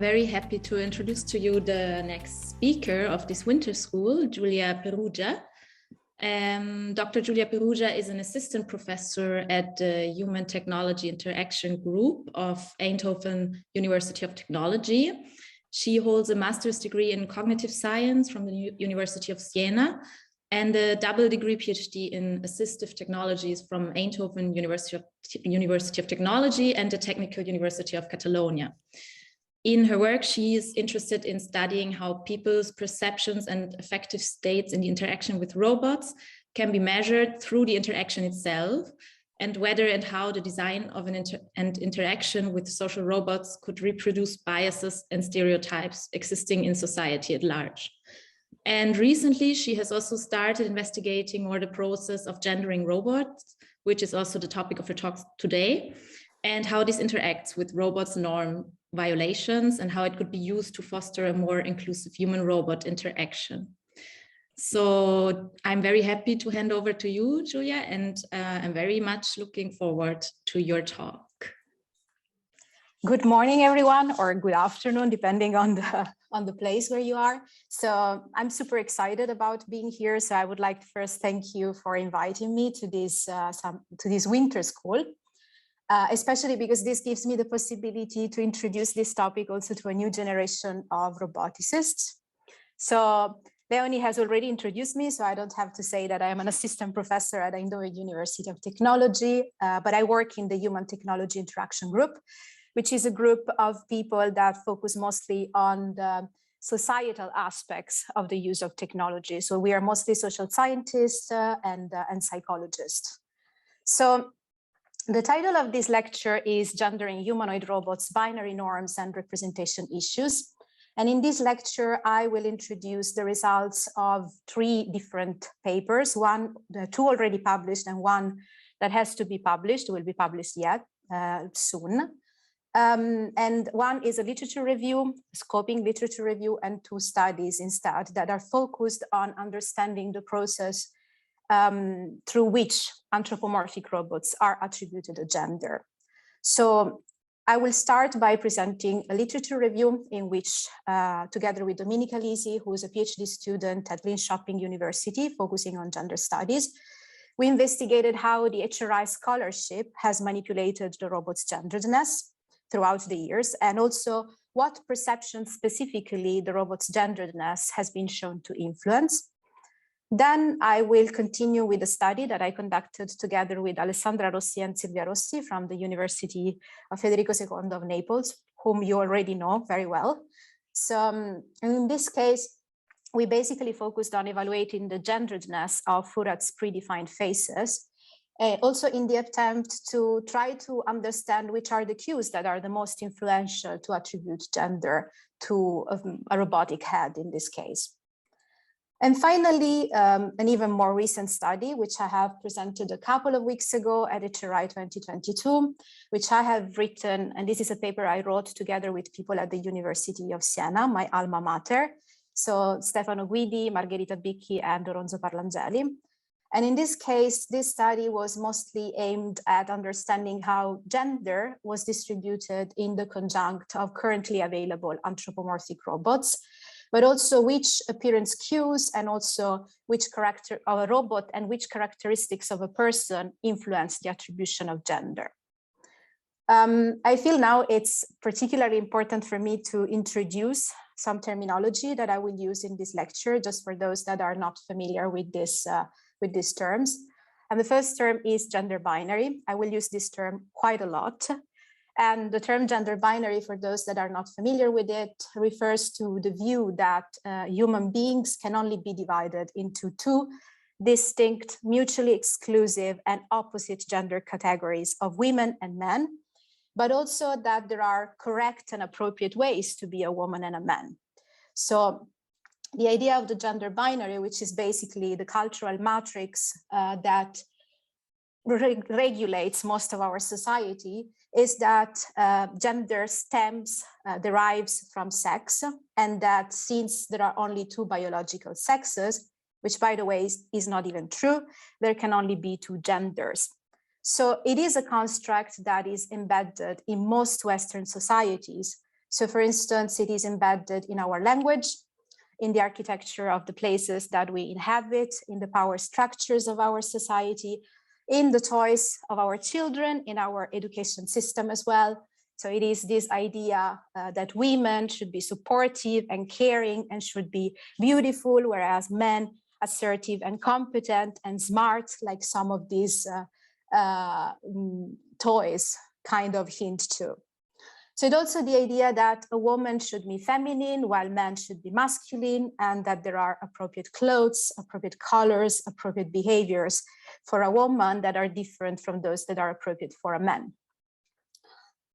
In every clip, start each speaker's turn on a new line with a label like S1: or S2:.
S1: Very happy to introduce to you the next speaker of this winter school, Giulia Perugia. Dr. Giulia Perugia is an assistant professor at the Human Technology Interaction Group of Eindhoven University of Technology. She holds a master's degree in cognitive science from the University of Siena and a double degree PhD in assistive technologies from Eindhoven University of Technology and the Technical University of Catalonia. In her work, she is interested in studying how people's perceptions and affective states in the interaction with robots can be measured through the interaction itself, and whether and how the design of an interaction with social robots could reproduce biases and stereotypes existing in society at large. And recently, she has also started investigating more the process of gendering robots, which is also the topic of her talk today, and how this interacts with robots' norm violations and how it could be used to foster a more inclusive human-robot interaction. So I'm very happy to hand over to you, Giulia, and I'm very much looking forward to your talk.
S2: Good morning, everyone, or good afternoon, depending on the place where you are. So I'm super excited about being here. So I would like to first thank you for inviting me to this winter school. Especially because this gives me the possibility to introduce this topic also to a new generation of roboticists. So Leonie has already introduced me, so I don't have to say that I am an assistant professor at Eindhoven University of Technology, but I work in the Human Technology Interaction Group, which is a group of people that focus mostly on the societal aspects of the use of technology. So we are mostly social scientists and psychologists. So the title of this lecture is Gendering Humanoid Robots, Binary Norms and Representation Issues. And in this lecture, I will introduce the results of 3 different papers, two already published and one that has to be published, will be published yet soon. And one is a literature review, scoping literature review, and 2 studies instead that are focused on understanding the process through which anthropomorphic robots are attributed a gender. So I will start by presenting a literature review in which, together with Dominica Lisi, who is a PhD student at Linköping University, focusing on gender studies, we investigated how the HRI scholarship has manipulated the robot's genderedness throughout the years, and also what perception specifically the robot's genderedness has been shown to influence. Then I will continue with a study that I conducted together with Alessandra Rossi and Silvia Rossi from the University of Federico II of Naples, whom you already know very well. So in this case, we basically focused on evaluating the genderedness of Furat's predefined faces, also in the attempt to try to understand which are the cues that are the most influential to attribute gender to a robotic head in this case. And finally, an even more recent study, which I have presented a couple of weeks ago at HRI 2022, which I have written, and this is a paper I wrote together with people at the University of Siena, my alma mater. So Stefano Guidi, Margherita Bicchi, and Lorenzo Parlangeli. And in this case, this study was mostly aimed at understanding how gender was distributed in the conjunct of currently available anthropomorphic robots, but also which appearance cues and also which character of a robot and which characteristics of a person influence the attribution of gender. I feel now it's particularly important for me to introduce some terminology that I will use in this lecture, just for those that are not familiar with these terms. And the first term is gender binary. I will use this term quite a lot. And the term gender binary, for those that are not familiar with it, refers to the view that human beings can only be divided into 2 distinct, mutually exclusive and opposite gender categories of women and men, but also that there are correct and appropriate ways to be a woman and a man. So the idea of the gender binary, which is basically the cultural matrix that regulates most of our society, is that gender derives from sex, and that since there are only 2 biological sexes, which by the way is not even true, there can only be 2 genders. So it is a construct that is embedded in most Western societies, So for instance, it is embedded in our language, in the architecture of the places that we inhabit, in the power structures of our society, in the toys of our children, in our education system as well. So it is this idea that women should be supportive and caring and should be beautiful, whereas men assertive and competent and smart, like some of these toys kind of hint to. So it's also the idea that a woman should be feminine while men should be masculine, and that there are appropriate clothes, appropriate colors, appropriate behaviors for a woman that are different from those that are appropriate for a man.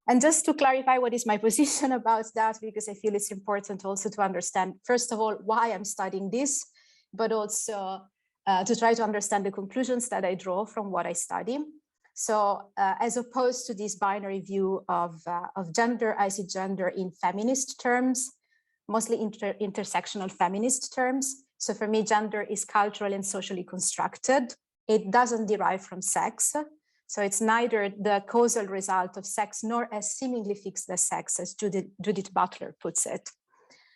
S2: And just to clarify what is my position about that, because I feel it's important also to understand, first of all, why I'm studying this, but also to try to understand the conclusions that I draw from what I study. So as opposed to this binary view of gender, I see gender in feminist terms, mostly intersectional feminist terms. So for me, gender is culturally and socially constructed. It doesn't derive from sex. So it's neither the causal result of sex nor as seemingly fixed as sex, as Judith Butler puts it.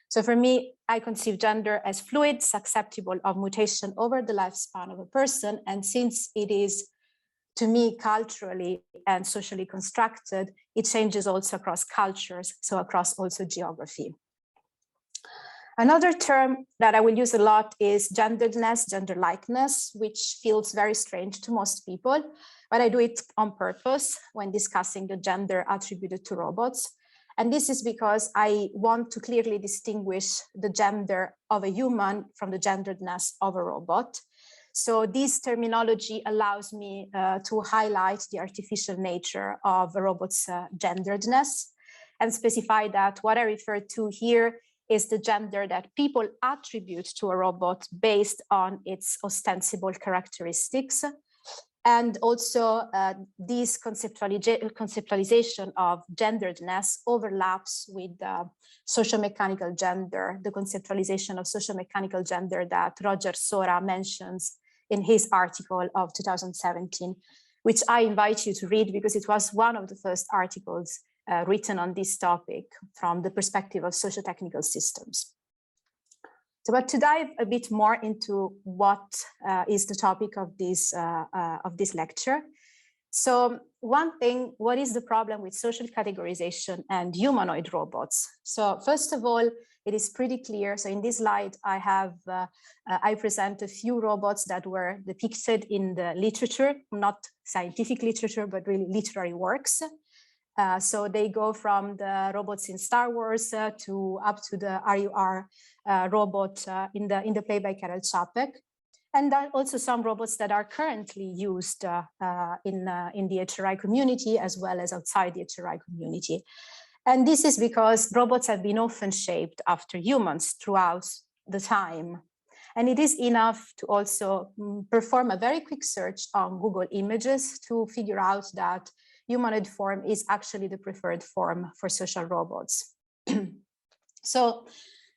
S2: So for me, I conceive gender as fluid, susceptible of mutation over the lifespan of a person. And since it is, to me, culturally and socially constructed, it changes also across cultures, so across also geography. Another term that I will use a lot is genderedness, gender-likeness, which feels very strange to most people, but I do it on purpose when discussing the gender attributed to robots. And this is because I want to clearly distinguish the gender of a human from the genderedness of a robot. So this terminology allows me to highlight the artificial nature of a robot's genderedness and specify that what I refer to here is the gender that people attribute to a robot based on its ostensible characteristics. And also this conceptualization of genderedness overlaps with social-mechanical gender, the conceptualization of social-mechanical gender that Roger Sora mentions in his article of 2017, which I invite you to read because it was one of the first articles written on this topic from the perspective of socio-technical systems. So, but to dive a bit more into what is the topic of this lecture. So one thing, what is the problem with social categorization and humanoid robots? So first of all, it is pretty clear. So in this slide, I present a few robots that were depicted in the literature, not scientific literature, but really literary works. So they go from the robots in Star Wars to up to the RUR robot in the play by Karel Čapek. And there are also some robots that are currently used in the HRI community as well as outside the HRI community. And this is because robots have been often shaped after humans throughout the time. And it is enough to also perform a very quick search on Google Images to figure out that humanoid form is actually the preferred form for social robots. So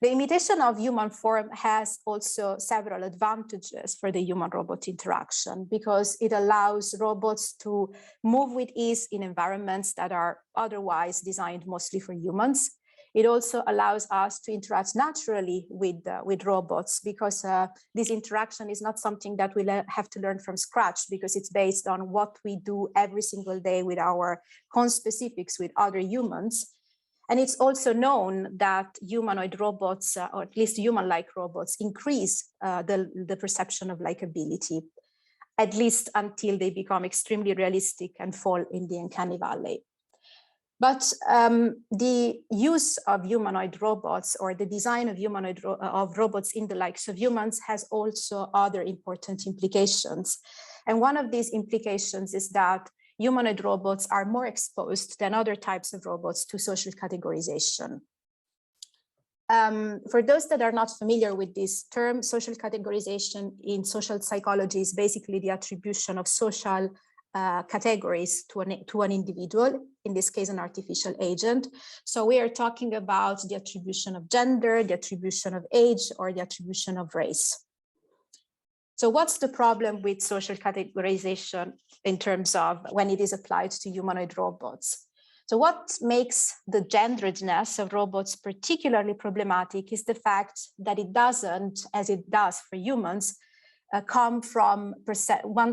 S2: the imitation of human form has also several advantages for the human-robot interaction because it allows robots to move with ease in environments that are otherwise designed mostly for humans. It also allows us to interact naturally with robots because this interaction is not something that we have to learn from scratch because it's based on what we do every single day with our conspecifics with other humans. And it's also known that humanoid robots, or at least human-like robots, increase the perception of likability, at least until they become extremely realistic and fall in the uncanny valley. But the use of humanoid robots or the design of robots in the likes of humans has also other important implications. And one of these implications is that humanoid robots are more exposed than other types of robots to social categorization. For those that are not familiar with this term, social categorization in social psychology is basically the attribution of social categories to an individual, in this case, an artificial agent. So we are talking about the attribution of gender, the attribution of age, or the attribution of race. So what's the problem with social categorization in terms of when it is applied to humanoid robots? So what makes the genderedness of robots particularly problematic is the fact that it doesn't, as it does for humans, come from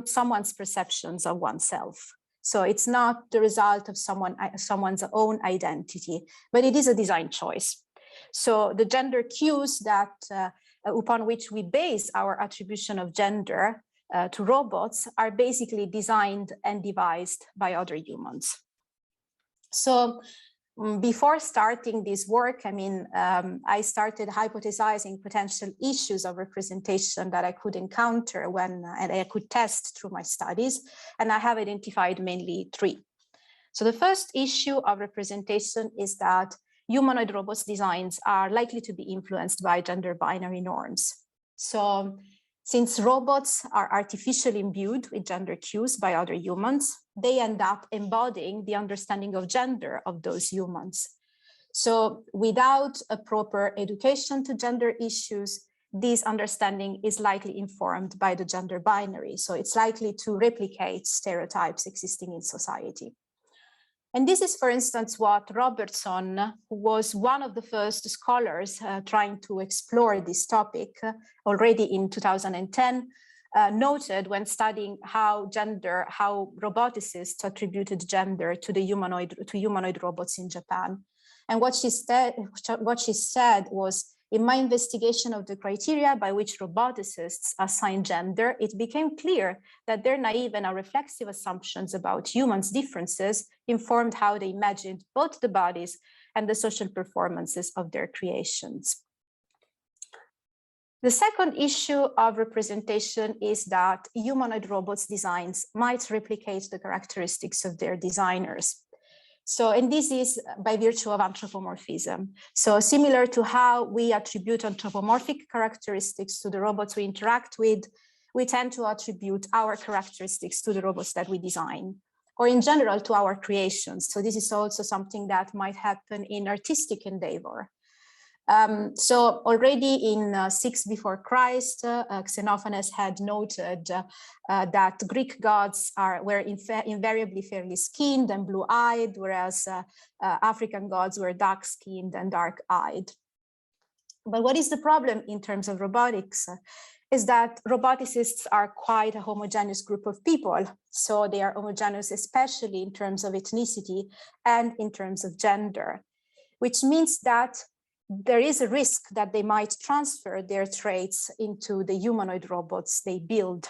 S2: someone's perceptions of oneself. So it's not the result of someone's own identity, but it is a design choice. So the gender cues that upon which we base our attribution of gender to robots are basically designed and devised by other humans. So before starting this work, I started hypothesizing potential issues of representation that I could encounter and I could test through my studies, and I have identified mainly three. So the first issue of representation is that humanoid robots designs are likely to be influenced by gender binary norms. So since robots are artificially imbued with gender cues by other humans, they end up embodying the understanding of gender of those humans. So without a proper education to gender issues, this understanding is likely informed by the gender binary. So it's likely to replicate stereotypes existing in society. And this is, for instance, what Robertson, who was one of the first scholars trying to explore this topic already in 2010, noted when studying how roboticists attributed gender to humanoid robots in Japan. And what she said was, in my investigation of the criteria by which roboticists assign gender, it became clear that their naive and reflexive assumptions about humans' differences informed how they imagined both the bodies and the social performances of their creations. The second issue of representation is that humanoid robots designs might replicate the characteristics of their designers. So, and this is by virtue of anthropomorphism. So similar to how we attribute anthropomorphic characteristics to the robots we interact with, we tend to attribute our characteristics to the robots that we design, or in general to our creations. So this is also something that might happen in artistic endeavor. So already in 6 before Christ, Xenophanes had noted that Greek gods were invariably fairly skinned and blue-eyed, whereas African gods were dark-skinned and dark-eyed. But what is the problem in terms of robotics is that roboticists are quite a homogeneous group of people. So they are homogeneous, especially in terms of ethnicity and in terms of gender, which means that there is a risk that they might transfer their traits into the humanoid robots they build.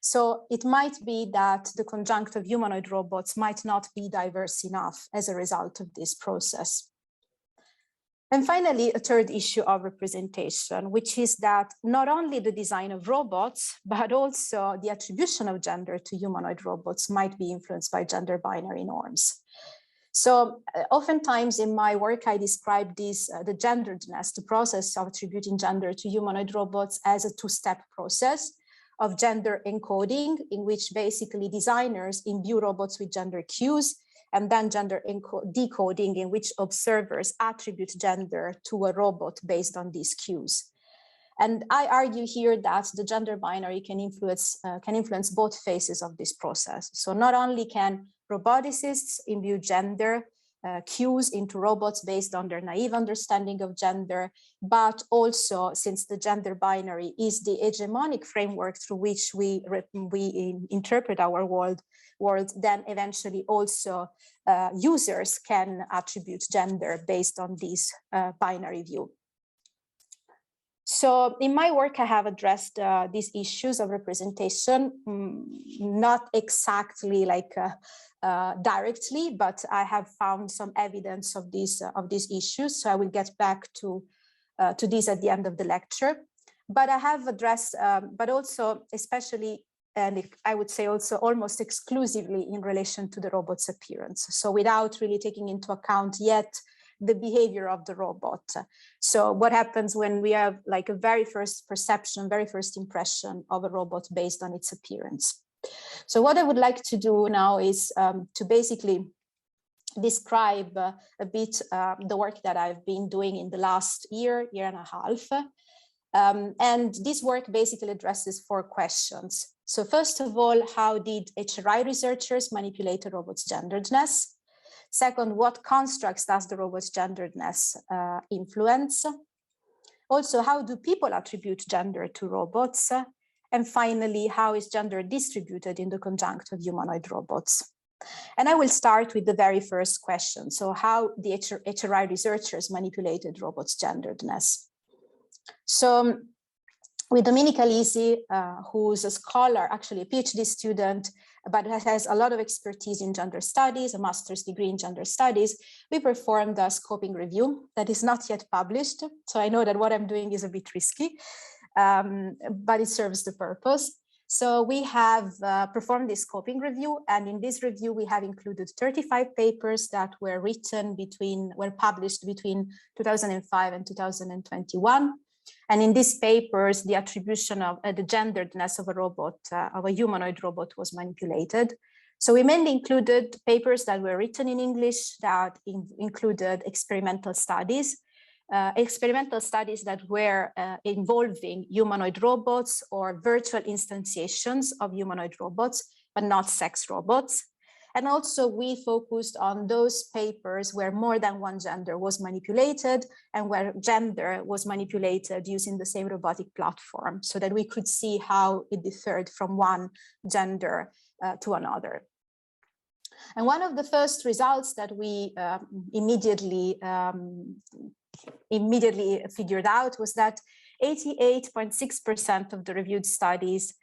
S2: So it might be that the conjunct of humanoid robots might not be diverse enough as a result of this process. And finally, a third issue of representation, which is that not only the design of robots, but also the attribution of gender to humanoid robots might be influenced by gender binary norms. So oftentimes in my work, I describe this, the genderedness, the process of attributing gender to humanoid robots as a two-step process of gender encoding, in which basically designers imbue robots with gender cues, and then gender decoding, in which observers attribute gender to a robot based on these cues. And I argue here that the gender binary can influence both phases of this process. So not only can roboticists imbue gender cues into robots based on their naive understanding of gender, but also, since the gender binary is the hegemonic framework through which we interpret our world, then eventually also users can attribute gender based on this binary view. So in my work, I have addressed these issues of representation, not exactly like directly, but I have found some evidence of these issues. So I will get back to this at the end of the lecture. But I have addressed, but also especially, and I would say also almost exclusively in relation to the robot's appearance. So without really taking into account yet the behavior of the robot. So what happens when we have like a very first perception, very first impression of a robot based on its appearance. So what I would like to do now is to basically describe a bit the work that I've been doing in the last year and a half. And this work basically addresses 4 questions. So first of all, how did HRI researchers manipulate a robot's genderedness? Second, what constructs does the robot's genderedness influence? Also, how do people attribute gender to robots? And finally, how is gender distributed in the conjunct of humanoid robots? And I will start with the very first question. So how the HRI researchers manipulated robots' genderedness. So with Domenica Lisi, who's a scholar, actually a PhD student, but has a lot of expertise in gender studies, a master's degree in gender studies, we performed a scoping review that is not yet published. So I know that what I'm doing is a bit risky, but it serves the purpose. So we have performed this scoping review, and in this review we have included 35 papers that were published between 2005 and 2021. And in these papers, the attribution of the genderedness of a robot, of a humanoid robot, was manipulated. So we mainly included papers that were written in English that included experimental studies that were involving humanoid robots or virtual instantiations of humanoid robots, but not sex robots. And also we focused on those papers where more than one gender was manipulated and where gender was manipulated using the same robotic platform, so that we could see how it differed from one gender to another. And one of the first results that we immediately figured out was that 88.6% of the reviewed studies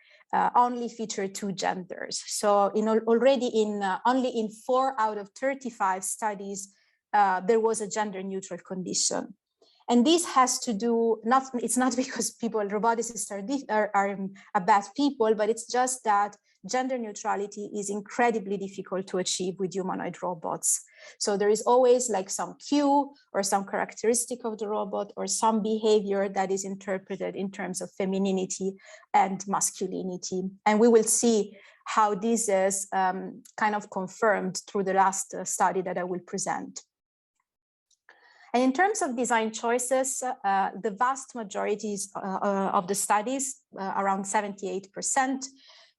S2: only feature two genders. So only in 4 out of 35 studies, there was a gender neutral condition. And this has to do, it's not because roboticists are bad people, but it's just that gender neutrality is incredibly difficult to achieve with humanoid robots. So there is always like some cue or some characteristic of the robot or some behavior that is interpreted in terms of femininity and masculinity. And we will see how this is kind of confirmed through the last study that I will present. And in terms of design choices, the vast majority of the studies, around 78%,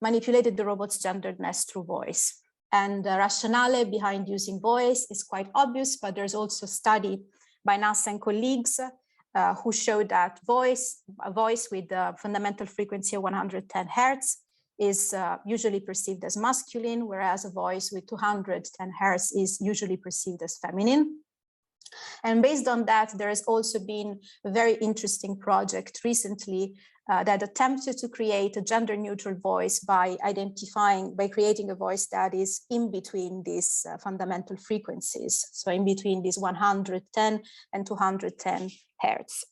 S2: manipulated the robot's genderedness through voice. And the rationale behind using voice is quite obvious, but there's also a study by Nass and colleagues who showed that a voice with a fundamental frequency of 110 Hertz is usually perceived as masculine, whereas a voice with 210 Hertz is usually perceived as feminine. And based on that, there has also been a very interesting project recently that attempted to create a gender neutral voice by creating a voice that is in between these fundamental frequencies. So in between these 110 and 210 Hertz.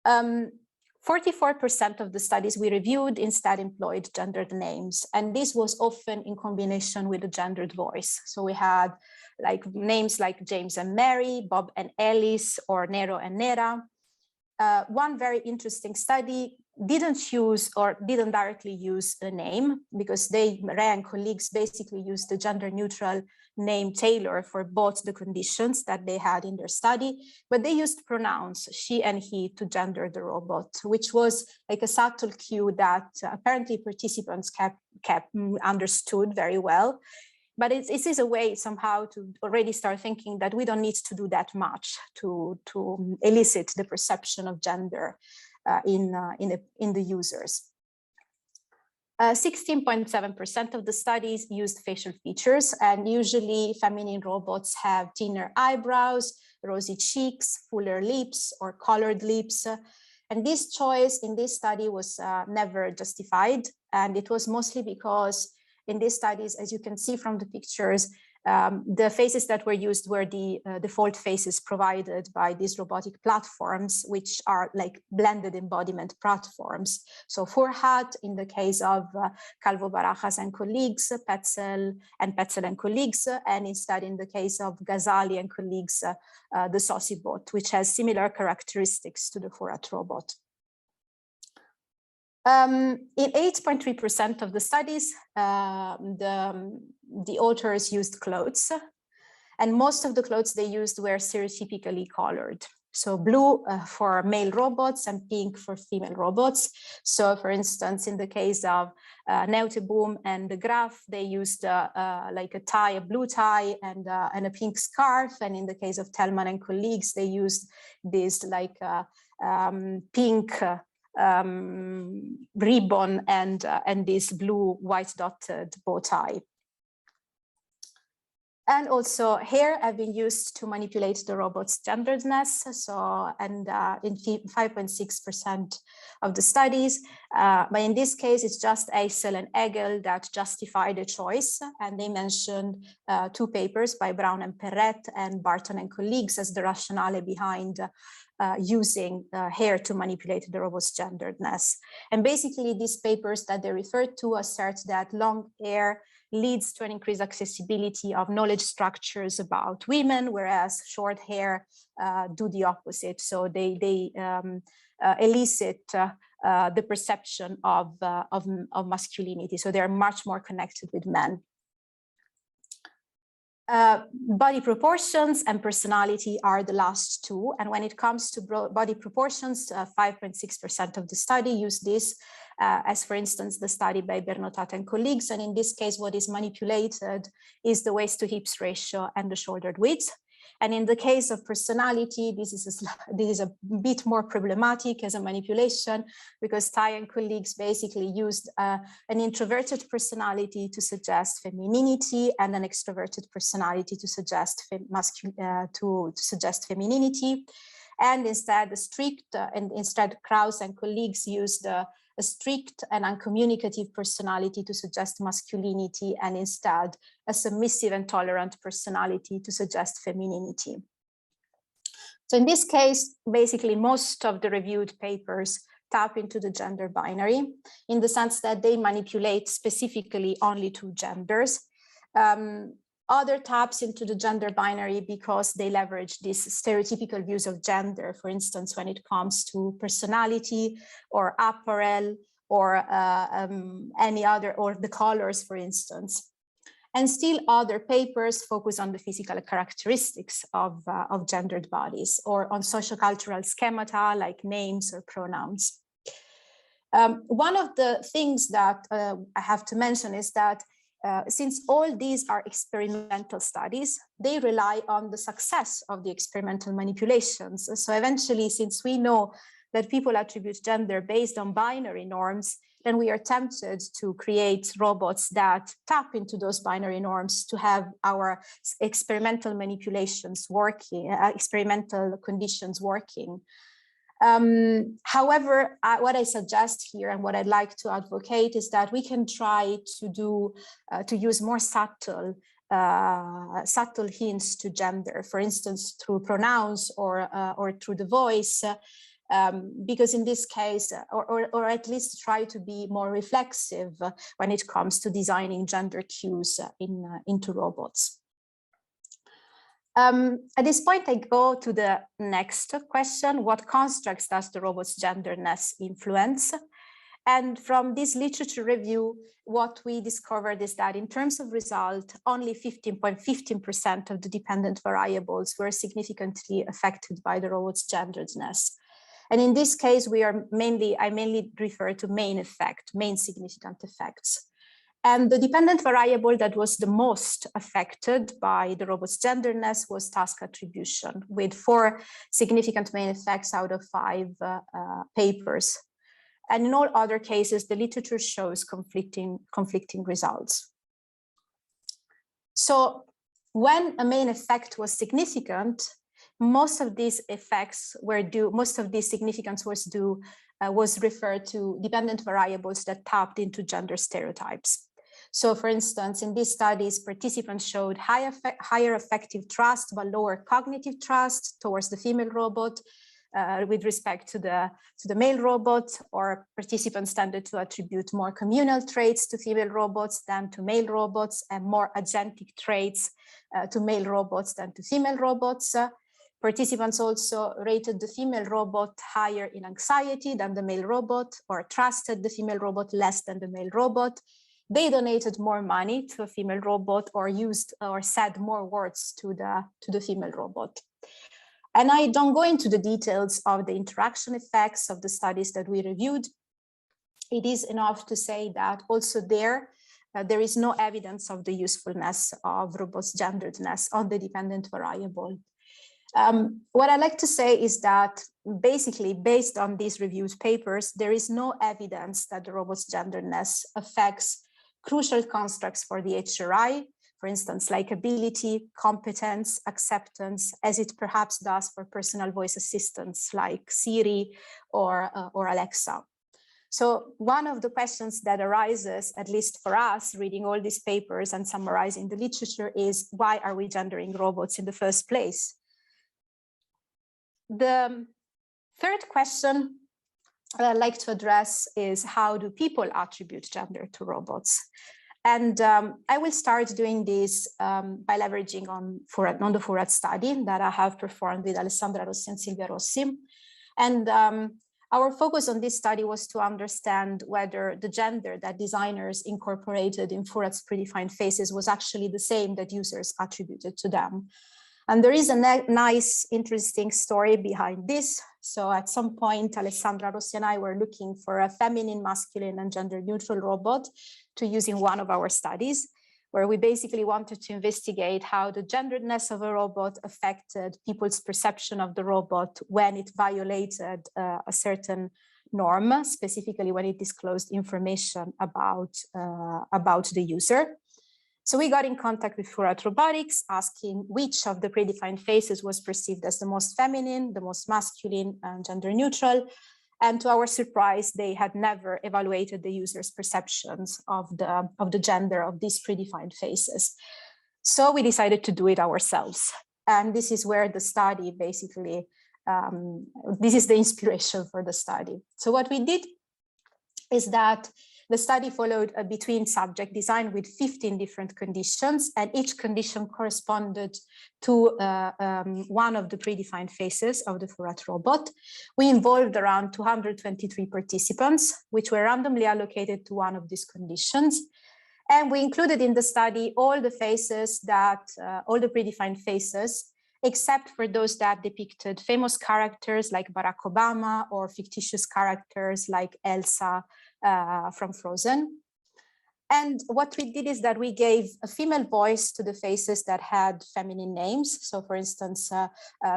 S2: 44% of the studies we reviewed instead employed gendered names. And this was often in combination with a gendered voice. So we had names like James and Mary, Bob and Alice, or Nero and Nera. One very interesting study didn't directly use a name, because Ray and colleagues basically used the gender neutral name Taylor for both the conditions that they had in their study, but they used pronouns she and he to gender the robot, which was like a subtle cue that apparently participants understood very well. But it is a way somehow to already start thinking that we don't need to do that much to elicit the perception of gender in the users. 16.7% of the studies used facial features, and usually feminine robots have thinner eyebrows, rosy cheeks, fuller lips, or colored lips. And this choice in this study was never justified, and it was mostly because in these studies, as you can see from the pictures, the faces that were used were the default faces provided by these robotic platforms, which are like blended embodiment platforms. So Furhat in the case of Calvo Barajas and colleagues, Petzel and colleagues, and instead in the case of Ghazali and colleagues, the Sosibot, which has similar characteristics to the Furhat robot. In 8.3% of the studies, the authors used clothes, and most of the clothes they used were stereotypically colored. So blue for male robots and pink for female robots. So for instance, in the case of Eindhoven and the Graf, they used like a tie, a blue tie and a pink scarf. And in the case of Tellman and colleagues, they used this like pink ribbon and this blue white dotted bow tie. And also here have been used to manipulate the robot's genderedness. So, and in 5.6% of the studies, but in this case, it's just Eisel and Egel that justify the choice. And they mentioned 2 papers by Brown and Perret and Barton and colleagues as the rationale behind using hair to manipulate the robot's genderedness. And basically these papers that they referred to assert that long hair leads to an increased accessibility of knowledge structures about women, whereas short hair do the opposite. So they elicit the perception of masculinity. So they're much more connected with men. Body proportions and personality are the last 2. And when it comes to body proportions, 5.6% of the study use this, as for instance, the study by Bernotat and colleagues. And in this case, what is manipulated is the waist to hips ratio and the shoulder width. And in the case of personality, this is a bit more problematic as a manipulation, because Tai and colleagues basically used an introverted personality to suggest femininity and an extroverted personality to suggest femininity. And instead, instead Krauss and colleagues used a strict and uncommunicative personality to suggest masculinity, and instead a submissive and tolerant personality to suggest femininity. So in this case, basically most of the reviewed papers tap into the gender binary in the sense that they manipulate specifically only 2 genders. Other taps into the gender binary because they leverage these stereotypical views of gender, for instance, when it comes to personality or apparel or any other, or the colors, for instance. And still other papers focus on the physical characteristics of gendered bodies or on sociocultural schemata like names or pronouns. One of the things that I have to mention is that since all these are experimental studies, they rely on the success of the experimental manipulations. So eventually, since we know that people attribute gender based on binary norms, then we are tempted to create robots that tap into those binary norms to have our experimental manipulations working, experimental conditions working. However, what I suggest here and what I'd like to advocate is that we can try to use more subtle hints to gender, for instance, through pronouns or through the voice, because in this case, or at least try to be more reflexive when it comes to designing gender cues into robots. At this point, I go to the next question. What constructs does the robot's genderness influence? And from this literature review, what we discovered is that in terms of result, only 15% of the dependent variables were significantly affected by the robot's genderedness. And in this case, I mainly refer to main significant effects. And the dependent variable that was the most affected by the robot's genderness was task attribution, with 4 significant main effects out of 5 papers. And in all other cases, the literature shows conflicting results. So when a main effect was significant, most of these effects were due, most of this significance was referred to dependent variables that tapped into gender stereotypes. So for instance, in these studies, participants showed higher affective trust, but lower cognitive trust towards the female robot with respect to the male robot, or participants tended to attribute more communal traits to female robots than to male robots, and more agentic traits to male robots than to female robots. Participants also rated the female robot higher in anxiety than the male robot, or trusted the female robot less than the male robot. They donated more money to a female robot, or used or said more words to the female robot. And I don't go into the details of the interaction effects of the studies that we reviewed. It is enough to say that also there is no evidence of the usefulness of robots' genderedness on the dependent variable. What I like to say is that basically, based on these reviewed papers, there is no evidence that the robot's genderedness affects crucial constructs for the HRI, for instance, like ability, competence, acceptance, as it perhaps does for personal voice assistants like Siri or Alexa. So one of the questions that arises, at least for us, reading all these papers and summarizing the literature, is why are we gendering robots in the first place? The third question that I'd like to address is how do people attribute gender to robots? And I will start doing this by leveraging on the Furat study that I have performed with Alessandra Rossi and Silvia Rossi. And our focus on this study was to understand whether the gender that designers incorporated in Furat's predefined faces was actually the same that users attributed to them. And there is a nice, interesting story behind this. So at some point, Alessandra Rossi and I were looking for a feminine, masculine, and gender-neutral robot to use in one of our studies, where we basically wanted to investigate how the genderedness of a robot affected people's perception of the robot when it violated a certain norm, specifically when it disclosed information about the user. So we got in contact with Furat Robotics, asking which of the predefined faces was perceived as the most feminine, the most masculine, and gender neutral. And to our surprise, they had never evaluated the user's perceptions of the gender of these predefined faces. So we decided to do it ourselves. And this is where the study basically, this is the inspiration for the study. So what we did is that the study followed a between subject design with 15 different conditions, and each condition corresponded to one of the predefined faces of the Furat robot. We involved around 223 participants, which were randomly allocated to one of these conditions. And we included in the study all the faces that, all the predefined faces, except for those that depicted famous characters like Barack Obama or fictitious characters like Elsa from Frozen. And what we did is that we gave a female voice to the faces that had feminine names. So for instance,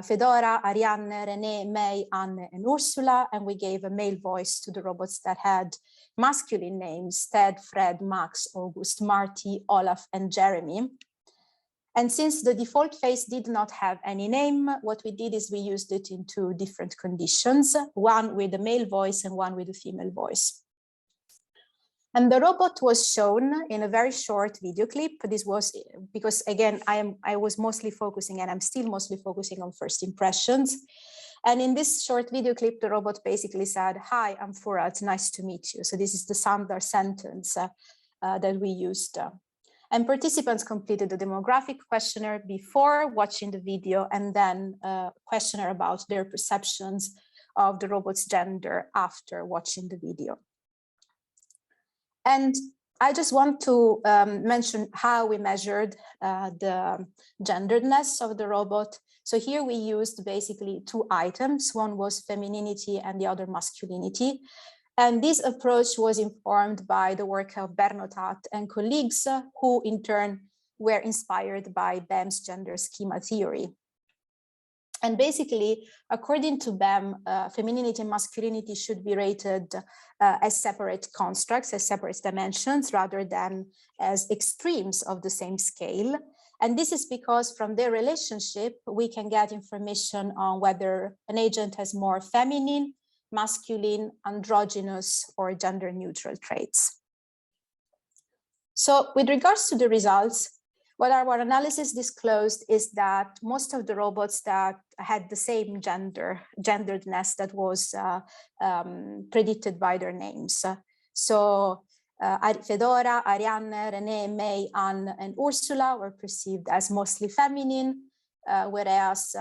S2: Fedora, Arianne, Renee, May, Anne, and Ursula. And we gave a male voice to the robots that had masculine names, Ted, Fred, Max, August, Marty, Olaf, and Jeremy. And since the default face did not have any name, what we did is we used it in two different conditions, one with a male voice and one with a female voice. And the robot was shown in a very short video clip. This was because, again, I was mostly focusing, and I'm still mostly focusing on first impressions. And in this short video clip, the robot basically said, "Hi, I'm Furat, nice to meet you." So this is the standard sentence that we used. And participants completed the demographic questionnaire before watching the video, and then a questionnaire about their perceptions of the robot's gender after watching the video. And I just want to mention how we measured the genderedness of the robot. So here we used basically two items. One was femininity and the other masculinity. And this approach was informed by the work of Bernotat and colleagues, who in turn were inspired by BEM's gender schema theory. And basically, according to BEM, femininity and masculinity should be rated as separate constructs, as separate dimensions, rather than as extremes of the same scale. And this is because from their relationship, we can get information on whether an agent has more feminine, masculine, androgynous, or gender neutral traits. So with regards to the results, what our analysis disclosed is that most of the robots that had the same genderedness that was predicted by their names. So Fedora, Arianne, Renee, May, Anne, and Ursula were perceived as mostly feminine, whereas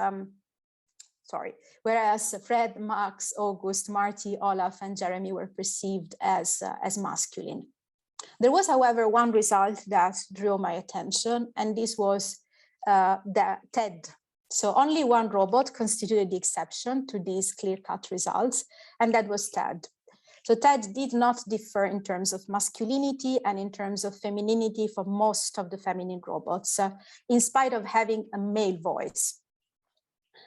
S2: Fred, Max, August, Marty, Olaf, and Jeremy were perceived as masculine. There was, however, one result that drew my attention, and this was the Ted So only one robot constituted the exception to these clear-cut results, and that was Ted. So Ted did not differ in terms of masculinity and in terms of femininity from most of the feminine robots, in spite of having a male voice.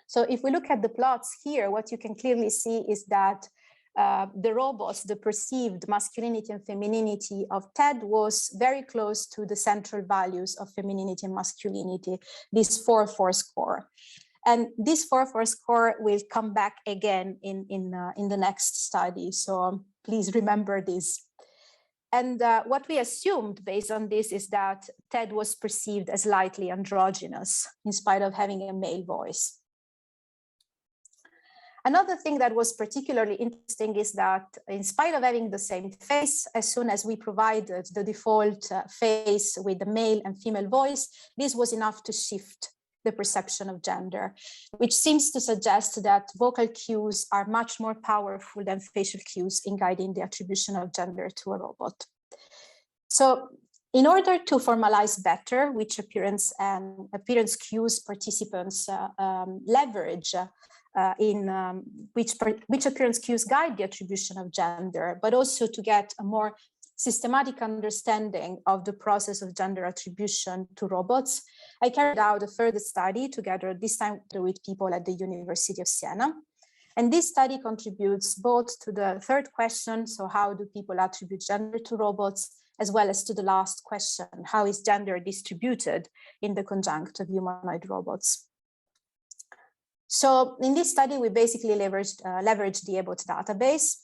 S2: So if we look at the plots here, what you can clearly see is that the robots, the perceived masculinity and femininity of Ted was very close to the central values of femininity and masculinity, this 4-4 score. And this 4-4 score will come back again in the next study. So please remember this. And what we assumed based on this is that Ted was perceived as lightly androgynous in spite of having a male voice. Another thing that was particularly interesting is that in spite of having the same face, as soon as we provided the default face with the male and female voice, this was enough to shift the perception of gender, which seems to suggest that vocal cues are much more powerful than facial cues in guiding the attribution of gender to a robot. So in order to formalize better which appearance and appearance cues participants leverage which appearance cues guide the attribution of gender, but also to get a more systematic understanding of the process of gender attribution to robots, I carried out a further study together, this time with people at the University of Siena. And this study contributes both to the third question, so how do people attribute gender to robots, as well as to the last question, how is gender distributed in the conjunct of humanoid robots? So in this study, we basically leveraged the EBOT database.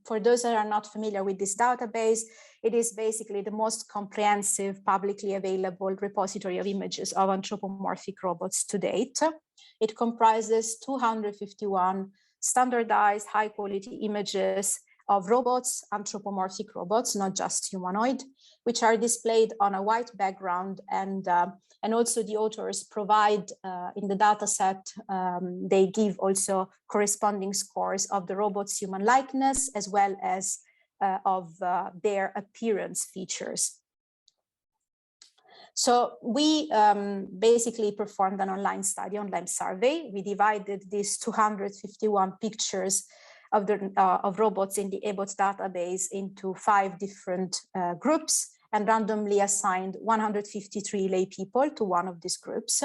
S2: For those that are not familiar with this database, it is basically the most comprehensive publicly available repository of images of anthropomorphic robots to date. It comprises 251 standardized high quality images of robots, anthropomorphic robots, not just humanoid, which are displayed on a white background, and also the authors provide in the data set, they give also corresponding scores of the robot's human likeness, as well as of their appearance features. So we basically performed an online study, online survey. We divided these 251 pictures of robots in the EBOT database into 5 different groups, and randomly assigned 153 lay people to one of these groups.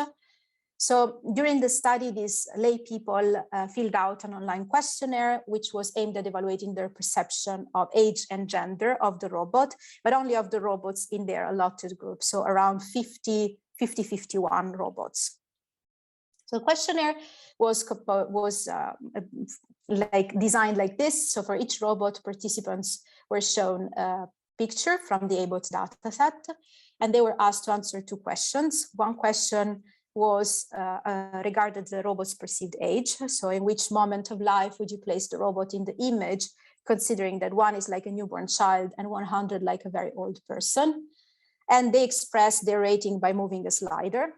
S2: So during the study, these lay people filled out an online questionnaire, which was aimed at evaluating their perception of age and gender of the robot, but only of the robots in their allotted group, so around 51 robots. So the questionnaire was designed like this. So for each robot, participants were shown a picture from the EBOT dataset, and they were asked to answer 2 questions. One question was regarded the robot's perceived age. So in which moment of life would you place the robot in the image, considering that one is like a newborn child and 100 like a very old person. And they expressed their rating by moving a slider.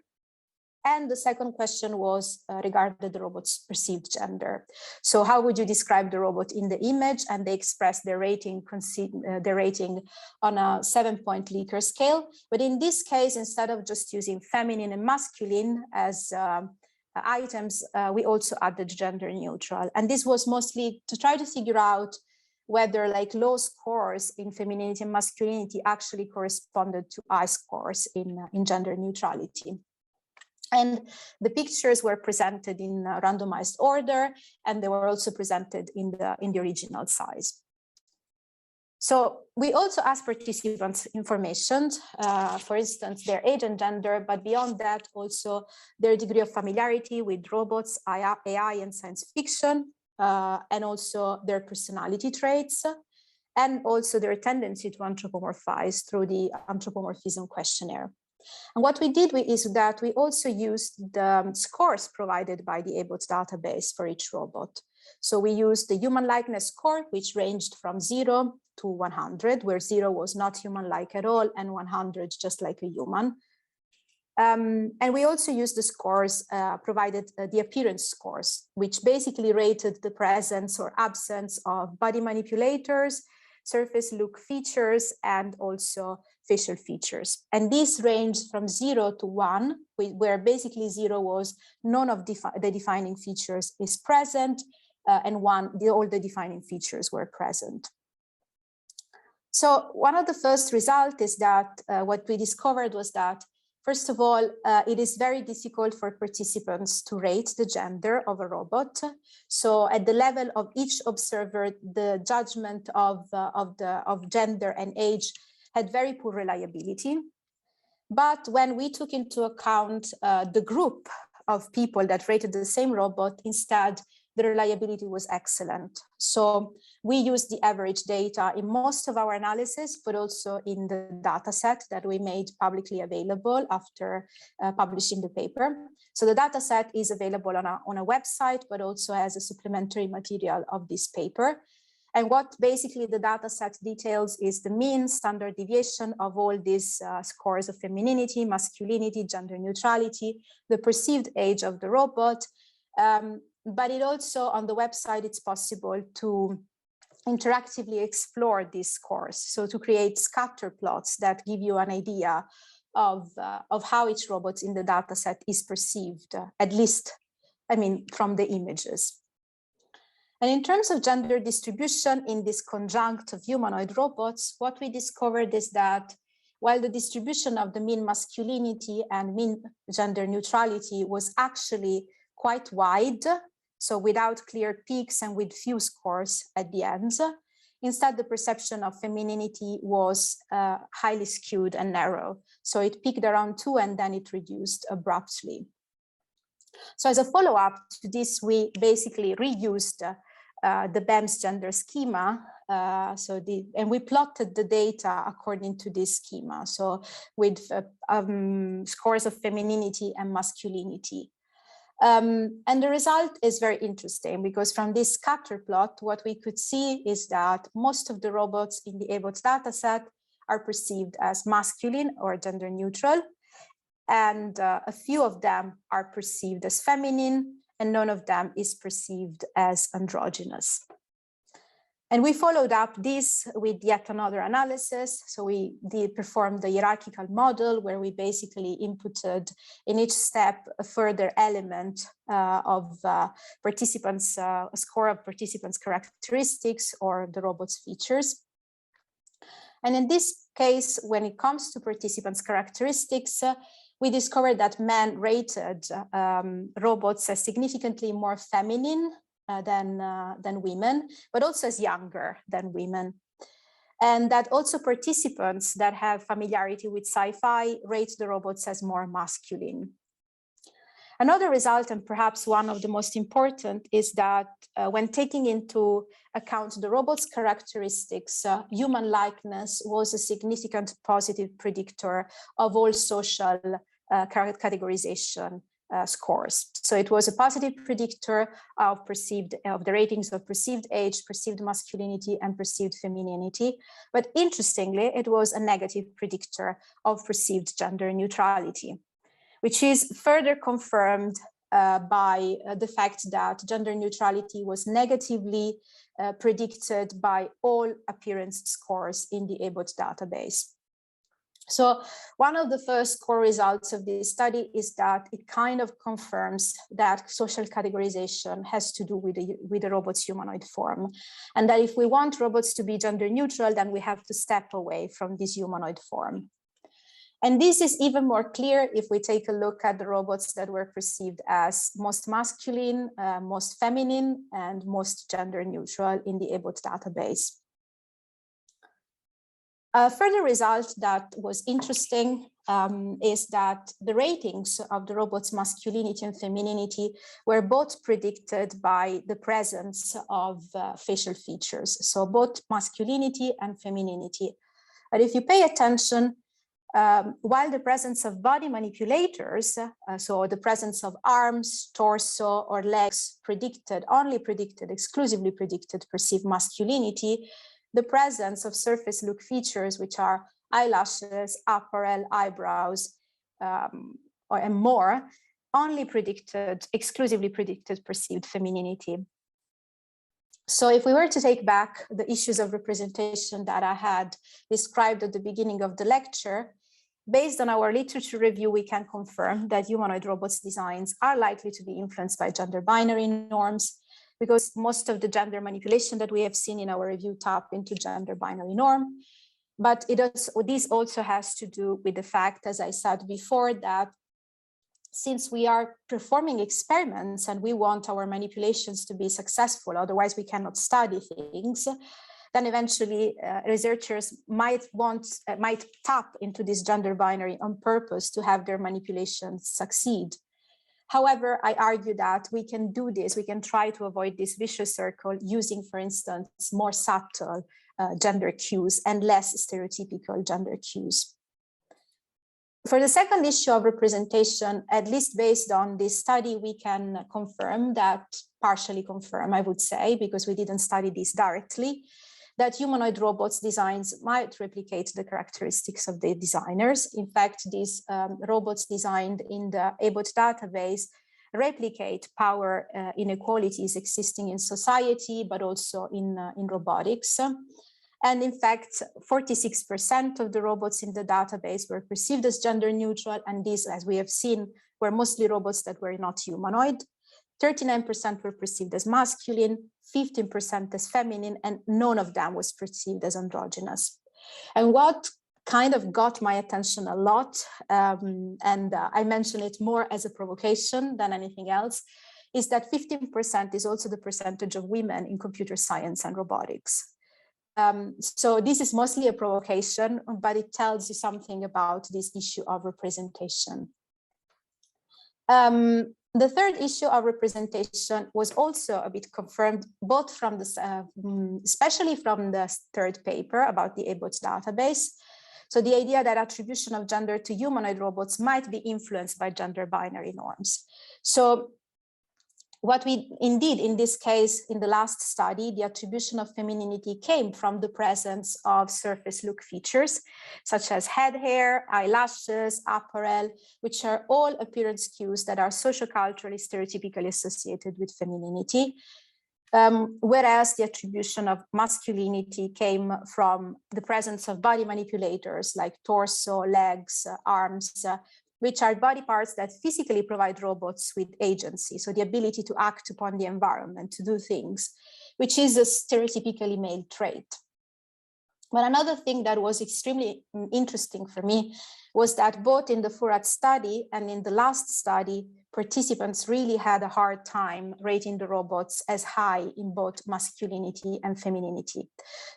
S2: And the second question was regarding the robot's perceived gender. So how would you describe the robot in the image? And they expressed their rating on a 7-point Likert scale. But in this case, instead of just using feminine and masculine as items, we also added gender neutral. And this was mostly to try to figure out whether like low scores in femininity and masculinity actually corresponded to high scores in gender neutrality. And the pictures were presented in randomized order, and they were also presented in the original size. So we also asked participants information, for instance, their age and gender, but beyond that, also their degree of familiarity with robots, AI and science fiction, and also their personality traits, and also their tendency to anthropomorphize through the anthropomorphism questionnaire. And what we did is that we also used the scores provided by the EBOT database for each robot. So we used the human likeness score, which ranged from 0 to 100, where 0 was not human-like at all, and 100 just like a human. And we also used the scores provided, the appearance scores, which basically rated the presence or absence of body manipulators, surface look features, and also facial features. And these range from 0 to 1, where basically 0 was none of the defining features is present, and 1, all the defining features were present. So one of the first results is that what we discovered was that, first of all, it is very difficult for participants to rate the gender of a robot. So at the level of each observer, the judgment of gender and age had very poor reliability. But when we took into account the group of people that rated the same robot, instead, the reliability was excellent. So we used the average data in most of our analysis, but also in the data set that we made publicly available after publishing the paper. So the data set is available on a website, but also as a supplementary material of this paper. And what basically the data set details is the mean standard deviation of all these scores of femininity, masculinity, gender neutrality, the perceived age of the robot. But it also, on the website, it's possible to interactively explore these scores. So to create scatter plots that give you an idea of how each robot in the data set is perceived, at least, I mean, from the images. And in terms of gender distribution in this conjunct of humanoid robots, what we discovered is that while the distribution of the mean masculinity and mean gender neutrality was actually quite wide, so without clear peaks and with few scores at the end, instead the perception of femininity was highly skewed and narrow. So it peaked around 2 and then it reduced abruptly. So as a follow-up to this, we basically reused the BEMS gender schema. And we plotted the data according to this schema. So with scores of femininity and masculinity. And the result is very interesting because from this scatter plot, what we could see is that most of the robots in the ABOT dataset are perceived as masculine or gender neutral. And a few of them are perceived as feminine, and none of them is perceived as androgynous. And we followed up this with yet another analysis. So we performed the hierarchical model where we basically inputted in each step a further element of participants, a score of participants' characteristics or the robot's features. And in this case, when it comes to participants' characteristics, we discovered that men rated robots as significantly more feminine than women, but also as younger than women. And that also participants that have familiarity with sci-fi rate the robots as more masculine. Another result, and perhaps one of the most important, is that when taking into account the robot's characteristics, human likeness was a significant positive predictor of all social categorization scores. So it was a positive predictor of the ratings of perceived age, perceived masculinity, and perceived femininity. But interestingly, it was a negative predictor of perceived gender neutrality, which is further confirmed by the fact that gender neutrality was negatively predicted by all appearance scores in the ABOT database. So one of the first core results of this study is that it kind of confirms that social categorization has to do with the robot's humanoid form. And that if we want robots to be gender neutral, then we have to step away from this humanoid form. And this is even more clear if we take a look at the robots that were perceived as most masculine, most feminine, and most gender neutral in the ABOT database. A further result that was interesting is that the ratings of the robot's masculinity and femininity were both predicted by the presence of facial features, so both masculinity and femininity. But if you pay attention, while the presence of body manipulators, so the presence of arms, torso, or legs exclusively predicted perceived masculinity, the presence of surface look features, which are eyelashes, apparel, eyebrows, and more, only exclusively predicted perceived femininity. So if we were to take back the issues of representation that I had described at the beginning of the lecture, based on our literature review, we can confirm that humanoid robots designs are likely to be influenced by gender binary norms, because most of the gender manipulation that we have seen in our review tap into gender binary norm. But this also has to do with the fact, as I said before, that since we are performing experiments and we want our manipulations to be successful, otherwise we cannot study things, then eventually researchers might tap into this gender binary on purpose to have their manipulations succeed. However, I argue that we can do this, we can try to avoid this vicious circle using, for instance, more subtle gender cues and less stereotypical gender cues. For the second issue of representation, at least based on this study, we can confirm that, partially confirm, I would say, because we didn't study this directly, that humanoid robots designs might replicate the characteristics of the designers. In fact, these robots designed in the ABOT database replicate power inequalities existing in society, but also in robotics. And in fact, 46% of the robots in the database were perceived as gender neutral. And these, as we have seen, were mostly robots that were not humanoid. 39% were perceived as masculine, 15% as feminine, and none of them was perceived as androgynous. And what kind of got my attention a lot, and I mention it more as a provocation than anything else, is that 15% is also the percentage of women in computer science and robotics. So this is mostly a provocation, but it tells you something about this issue of representation. The third issue of representation was also a bit confirmed, both from the, especially from the third paper about the ABOT database. So the idea that attribution of gender to humanoid robots might be influenced by gender binary norms. So what we indeed, in this case, in the last study, the attribution of femininity came from the presence of surface look features, such as head hair, eyelashes, apparel, which are all appearance cues that are socioculturally stereotypically associated with femininity. Whereas the attribution of masculinity came from the presence of body manipulators like torso, legs, arms, which are body parts that physically provide robots with agency, so the ability to act upon the environment, to do things, which is a stereotypically male trait. But another thing that was extremely interesting for me was that both in the Furat study and in the last study, participants really had a hard time rating the robots as high in both masculinity and femininity.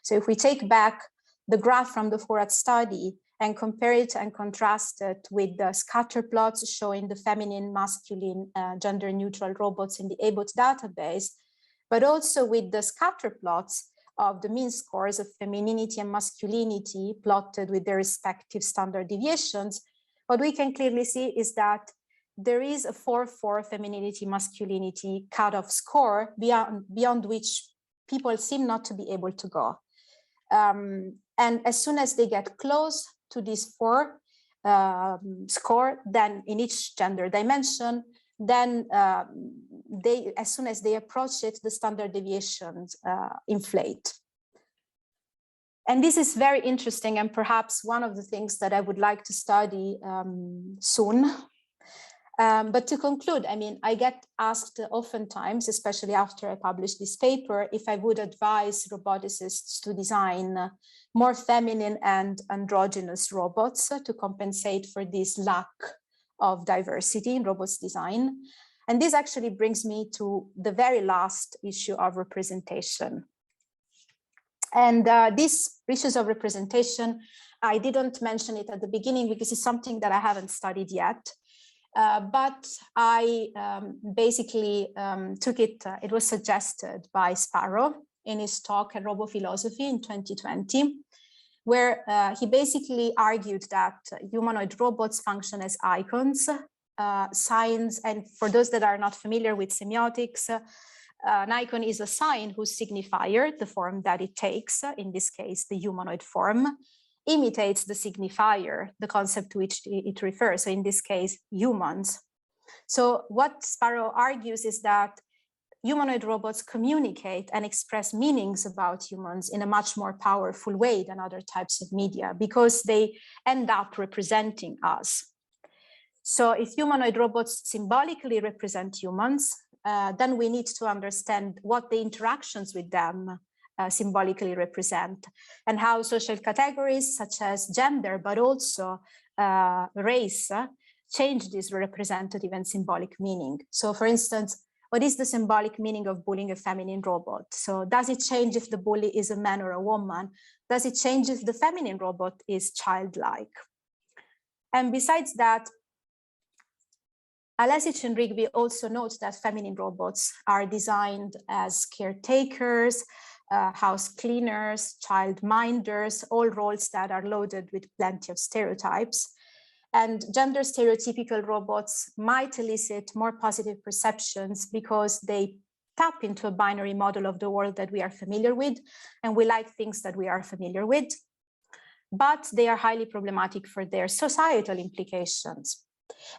S2: So if we take back the graph from the Furat study and compare it and contrast it with the scatter plots showing the feminine, masculine, gender neutral robots in the ABOT database, but also with the scatter plots of the mean scores of femininity and masculinity plotted with their respective standard deviations, what we can clearly see is that there is a 4-4 femininity masculinity cutoff score beyond which people seem not to be able to go. And as soon as they get close to this 4 score, then in each gender dimension, then as soon as they approach it, the standard deviations inflate. And this is very interesting and perhaps one of the things that I would like to study soon. But to conclude, I mean, I get asked oftentimes, especially after I published this paper, if I would advise roboticists to design more feminine and androgynous robots to compensate for this lack of diversity in robots design. And this actually brings me to the very last issue of representation. And these issues of representation, I didn't mention it at the beginning because it's something that I haven't studied yet. But I basically took it, it was suggested by Sparrow in his talk at RoboPhilosophy in 2020, where he basically argued that humanoid robots function as icons, signs, and for those that are not familiar with semiotics, an icon is a sign whose signifier, the form that it takes, in this case, the humanoid form, imitates the signifier, the concept to which it refers, so in this case, humans. So what Sparrow argues is that humanoid robots communicate and express meanings about humans in a much more powerful way than other types of media, because they end up representing us. So if humanoid robots symbolically represent humans, then we need to understand what the interactions with them symbolically represent, and how social categories such as gender, but also race, change this representative and symbolic meaning. So for instance, what is the symbolic meaning of bullying a feminine robot? So does it change if the bully is a man or a woman? Does it change if the feminine robot is childlike? And besides that, Alesic and Rigby also note that feminine robots are designed as caretakers, house cleaners, child minders, all roles that are loaded with plenty of stereotypes. And gender stereotypical robots might elicit more positive perceptions because they tap into a binary model of the world that we are familiar with, and we like things that we are familiar with, but they are highly problematic for their societal implications.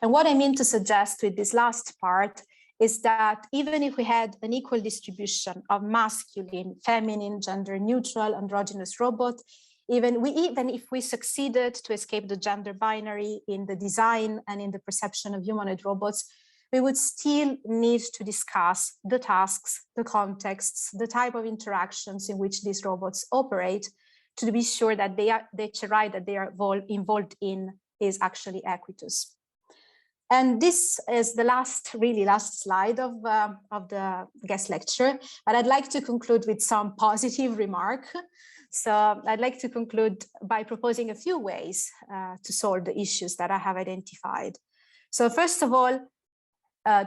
S2: And what I mean to suggest with this last part is that even if we had an equal distribution of masculine, feminine, gender neutral, androgynous robots, even if we succeeded to escape the gender binary in the design and in the perception of humanoid robots, we would still need to discuss the tasks, the contexts, the type of interactions in which these robots operate, to be sure that the HRI that they are involved in is actually equitous. And this is the really last slide of the guest lecture, but I'd like to conclude with some positive remark. So I'd like to conclude by proposing a few ways to solve the issues that I have identified. So first of all,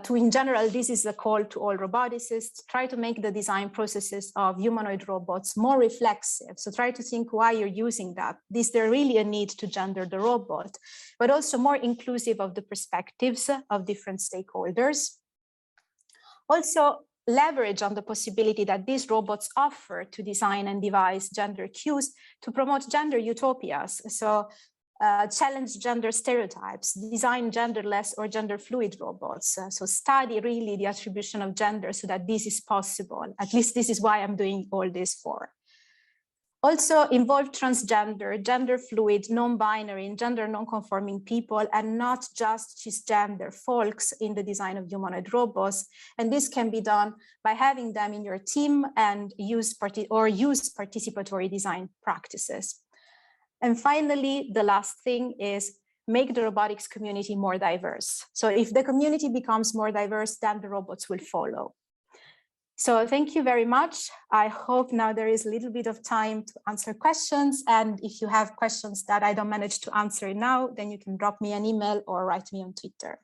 S2: in general, this is a call to all roboticists: try to make the design processes of humanoid robots more reflexive. So try to think why you're using that. Is there really a need to gender the robot, but also more inclusive of the perspectives of different stakeholders. Also, leverage on the possibility that these robots offer to design and devise gender cues to promote gender utopias. So challenge gender stereotypes, design genderless or gender fluid robots. So study really the attribution of gender so that this is possible. At least this is why I'm doing all this for. Also involve transgender, gender fluid, non-binary, and gender non-conforming people, and not just cisgender folks in the design of humanoid robots. And this can be done by having them in your team and use participatory design practices. And finally, the last thing is make the robotics community more diverse. So if the community becomes more diverse, then the robots will follow. So thank you very much. I hope now there is a little bit of time to answer questions. And if you have questions that I don't manage to answer now, then you can drop me an email or write me on Twitter.